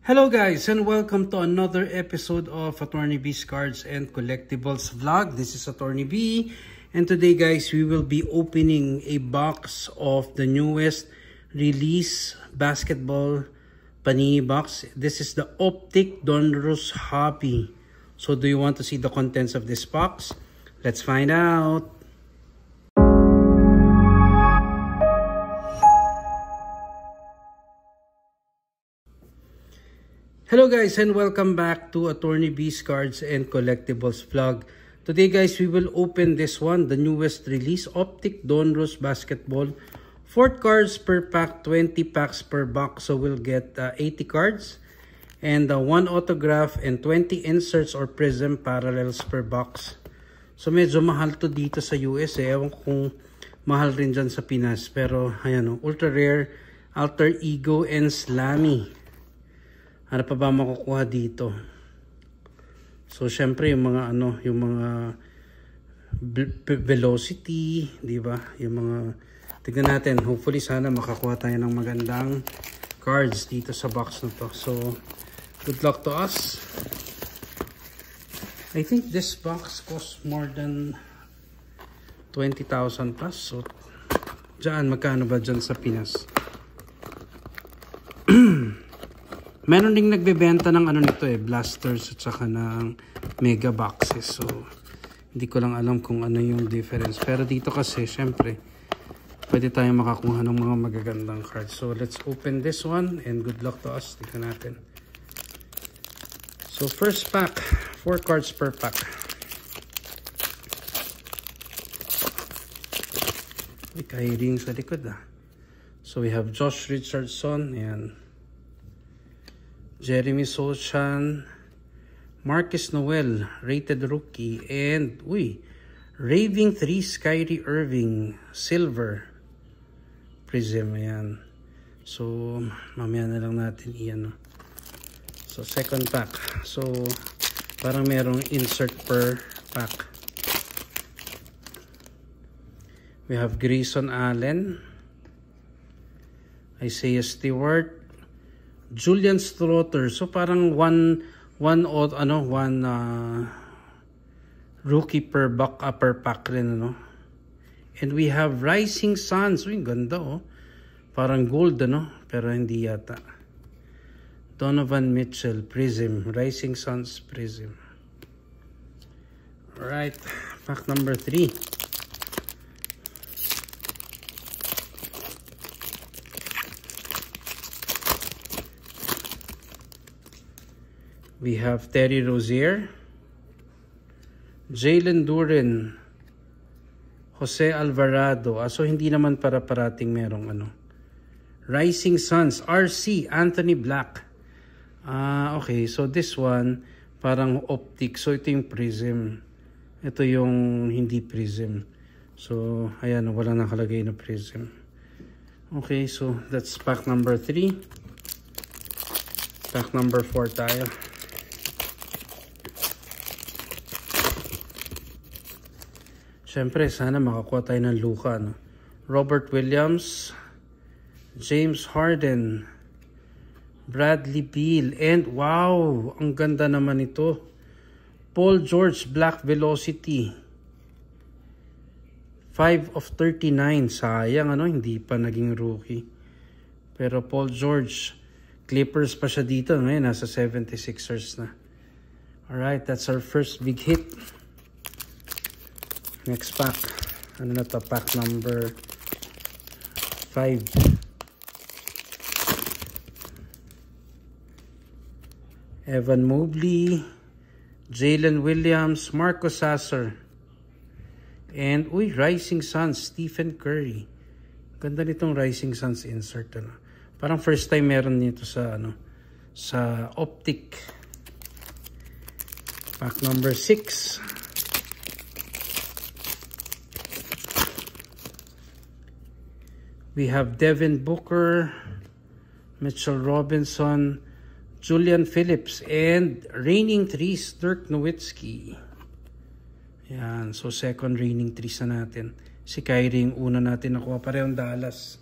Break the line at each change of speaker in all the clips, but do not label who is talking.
Hello guys and welcome to another episode of Attorney B's Cards and Collectibles vlog. This is Attorney B and today guys we will be opening a box of the newest release basketball Panini box. This is the Optic Donruss Hobby. So do you want to see the contents of this box? Let's find out. Hello guys and welcome back to Attorney B's Cards and Collectibles vlog. Today guys we will open this one, the newest release, Optic Donruss Basketball. 4 cards per pack, 20 packs per box. So we'll get 80 cards and 1 autograph and 20 inserts or prism parallels per box. So medyo mahal to dito sa US eh. Ewan ko kung mahal rin dyan sa Pinas. Pero ayan o, ultra rare, alter ego and slammy. Ano pa ba makukuha dito? So syempre yung mga yung mga velocity, di ba? Yung mga tignan natin, hopefully sana makakuha tayo ng magandang cards dito sa box na to. So good luck to us. I think this box costs more than 20,000 plus. So diyan magkano ba diyan sa Pinas? Meron ding nagbebenta ng nito blasters at saka ng mega boxes. So, hindi ko lang alam kung ano yung difference. Pero dito kasi, syempre, pwede tayong makakuha ng mga magagandang cards. So, let's open this one and good luck to us. Tignan natin. So, first pack, 4 cards per pack. May kahiring sa likod So, we have Josh Richardson and Jeremy Sochan, Marcus Noel, rated rookie, and Raving 3 Kyrie Irving, silver prism. Ayan. So mamaya na lang natin So second pack. So parang merong insert per pack. We have Grayson Allen, Isaiah Stewart, Julian Strother. So parang one rookie per pack rin And we have Rising Suns. Ganda Parang gold pero hindi yata. Donovan Mitchell Prism, Rising Suns Prism. All right, pack number 3. We have Terry Rozier, Jalen Duren, Jose Alvarado. So hindi naman para-parating merong Rising Suns, RC, Anthony Black. Okay, so this one parang optic. So ito yung prism. Ito yung hindi prism. So ayan, wala nakalagay na prism. Okay, so that's pack number 3. Pack number 4 tayo. Siyempre, sana makakuha tayo ng luka. Robert Williams, James Harden, Bradley Beal, and wow, ang ganda naman ito. Paul George Black Velocity. 5 of 39. Sayang, hindi pa naging rookie. Pero Paul George, Clippers pa siya dito. Ngayon, nasa 76ers na. Alright, that's our first big hit. Next pack. Ano na to? Pack number 5. Evan Mobley, Jalen Williams, Marcus Sasser, and Rising Suns, Stephen Curry. Ganda nitong Rising Suns insert. Parang first time meron nito sa sa Optic. Pack number 6. We have Devin Booker, Mitchell Robinson, Julian Phillips, and reigning threes, Dirk Nowitzki. Yan, so second reigning threes na natin. Si Kyrie yung una natin nakuha, parehong Dallas.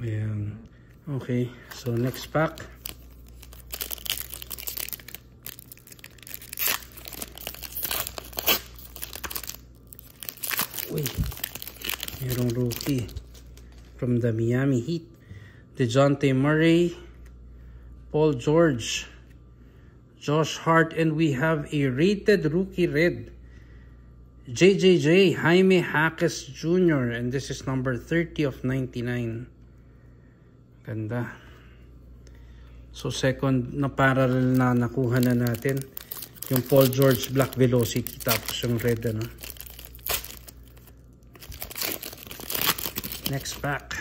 Ayan. Okay, so next pack. Uy, mayroong rookie from the Miami Heat. DeJounte Murray, Paul George, Josh Hart, and we have a rated rookie red. JJJ, Jaime Jaquez Jr. And this is number 30 of 99. Ganda. So second na parallel na nakuha na natin. Yung Paul George Black Velocity tapos yung red ano. Next pack.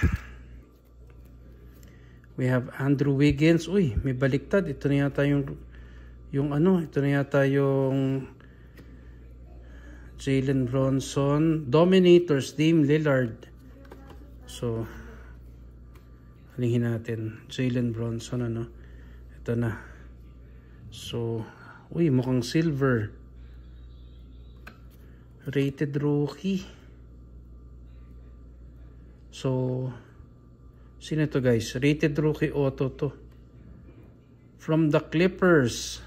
We have Andrew Wiggins. Uy, may baliktad. Ito na yata yung ano, ito na yata yung Jalen Bronson. Dominators, Dame Lillard. So, alihin natin. Jalen Bronson, ano. Ito na. So, uy, mukhang silver. Rated rookie. So, sino to guys? Rated rookie auto to. From the Clippers.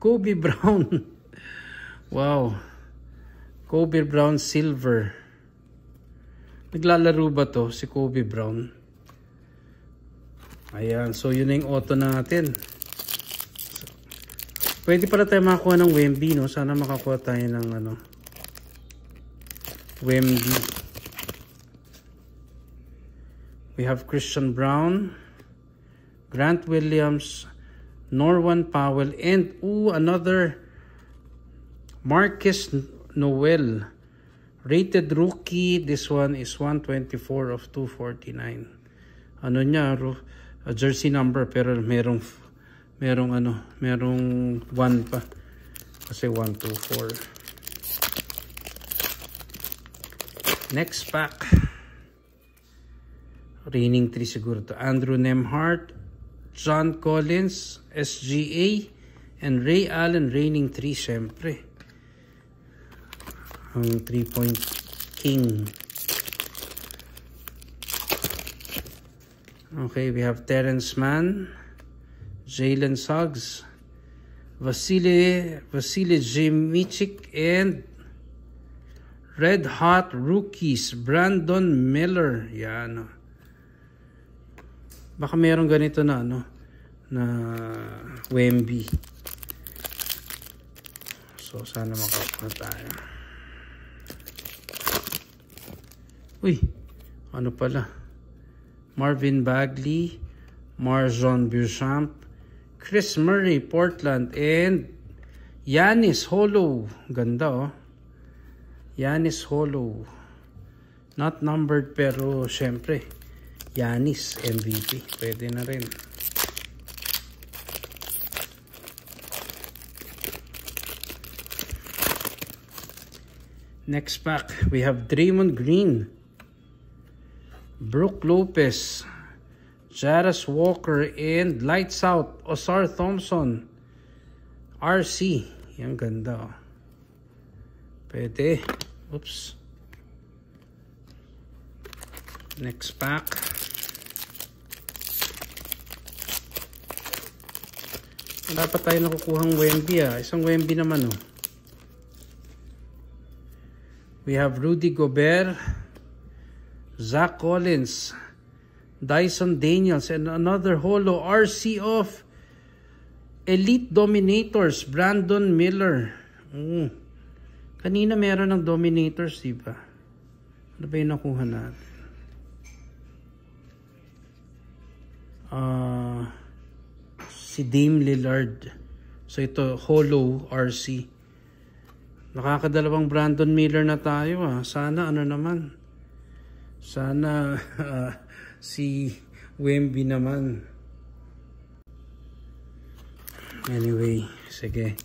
Kobe Brown. Wow. Kobe Brown silver. Naglalaro ba to si Kobe Brown? Ayan. So, yun na yung auto natin. So, pwede pala tayo makakuha ng Wemby, no? Sana makakuha tayo ng ano, Wemby. We have Christian Brown, Grant Williams, Norwan Powell, and another Marcus Noel. Rated rookie. This one is 124 of 249. Ano niya, jersey number, pero merong 1 pa. Kasi 124. Next pack. Reigning 3 siguro to. Andrew Nembhard, John Collins, SGA, and Ray Allen. Reigning 3 syempre. Ang 3-point king. Okay, we have Terrence Mann, Jalen Suggs, Vasily Jimichik, and Red Hot Rookies, Brandon Miller. Yan. Baka meron ganito na ano, na Wemby. So sana makakuha tayo. Uy, ano pala? Marvin Bagley, Marjon Beauchamp, Chris Murray, Portland, and Giannis Holo. Ganda oh. Giannis Holo. Not numbered pero syempre Giannis MVP. Pwede na rin. Next pack, we have Draymond Green, Brook Lopez, Jarvis Walker, and Lights Out, Osar Thompson, RC. Yan ganda. Pwede. Oops. Next pack. Dapat tayo nakukuhang Wemby ah. Isang Wemby naman oh. We have Rudy Gobert, Zach Collins, Dyson Daniels, and another holo RC of Elite Dominators, Brandon Miller. Kanina meron ng Dominators, diba? Ano ba yung nakuha natin? Si Dame Lillard. So ito, holo RC. Nakakadalawang Brandon Miller na tayo ah. Sana ano naman. Sana si Wemby naman. Anyway, sige.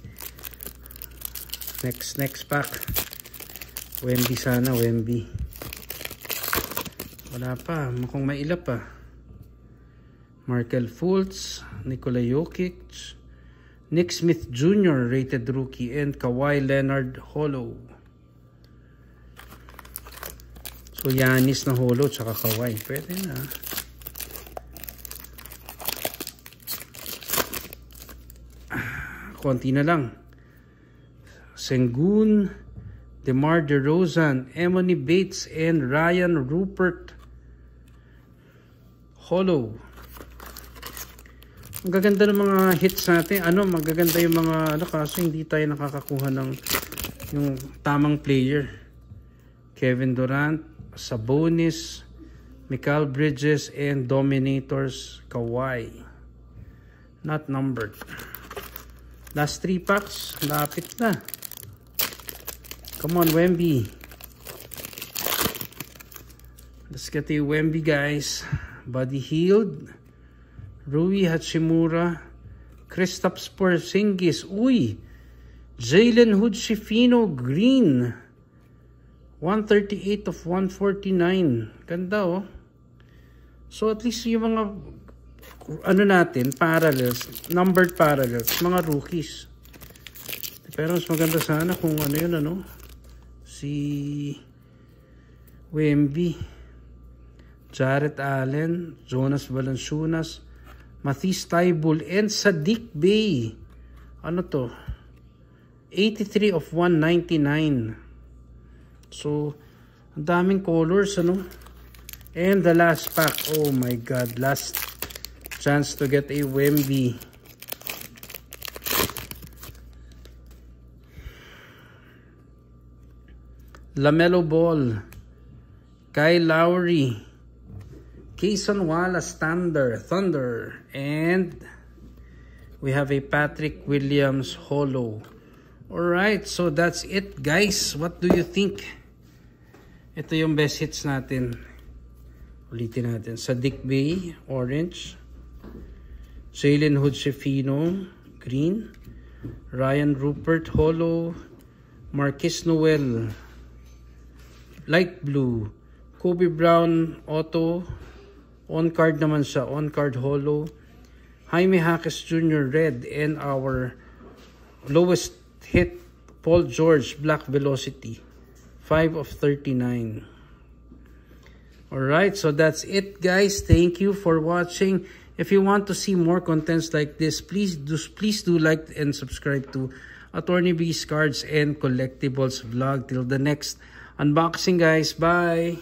Next pack. Wemby sana, Wemby. Wala pa, mukhang mailap pa. Markel Fultz, Nikola Jokic, Nick Smith Jr. rated rookie, and Kawhi Leonard holo. So Giannis na holo tsaka Kawhi. Pwede na. konti na lang. Sengun, DeMar DeRozan, Emoni Bates, and Ryan Rupert. Holo. Ang gaganda ng mga hits natin. Magaganda yung mga kaso hindi tayo nakakakuha ng yung tamang player. Kevin Durant, Sabonis, Mikal Bridges, and Dominators, Kawhi. Not numbered. Last 3 packs, lapit na. Come on, Wemby. Let's get the Wemby, guys. Buddy Hield, Rui Hachimura, Kristaps Porzingis. Uy! Jalen Hood-Schifino Green. 138 of 149. Ganda, oh. So, at least yung mga, natin, parallels, numbered parallels, mga rookies. Pero mas maganda sana kung si Wemby, Jarrett Allen, Jonas Valanciunas, Matisse Thybulle, and Saddiq Bey. 83 of 199. So, ang daming colors, And the last pack. Oh my God. Last chance to get a Wemby. LaMelo Ball, Kyle Lowry, Cason Wallace, Thunder, and we have a Patrick Williams holo. Alright, so that's it, guys. What do you think? Ito yung best hits natin. Ulitin natin. Saddiq Bey, orange. Jalen Hood-Schifino, green. Ryan Rupert, holo. Marquise Noel, light blue. Kobe Brown, auto. On-card naman siya. On-card holo. Jaime Jaquez Jr., red. And our lowest hit, Paul George, black velocity. 5 of 39. Alright, so that's it, guys. Thank you for watching. If you want to see more contents like this, please do like and subscribe to Attorney B's Cards and Collectibles vlog. Till the next unboxing, guys. Bye!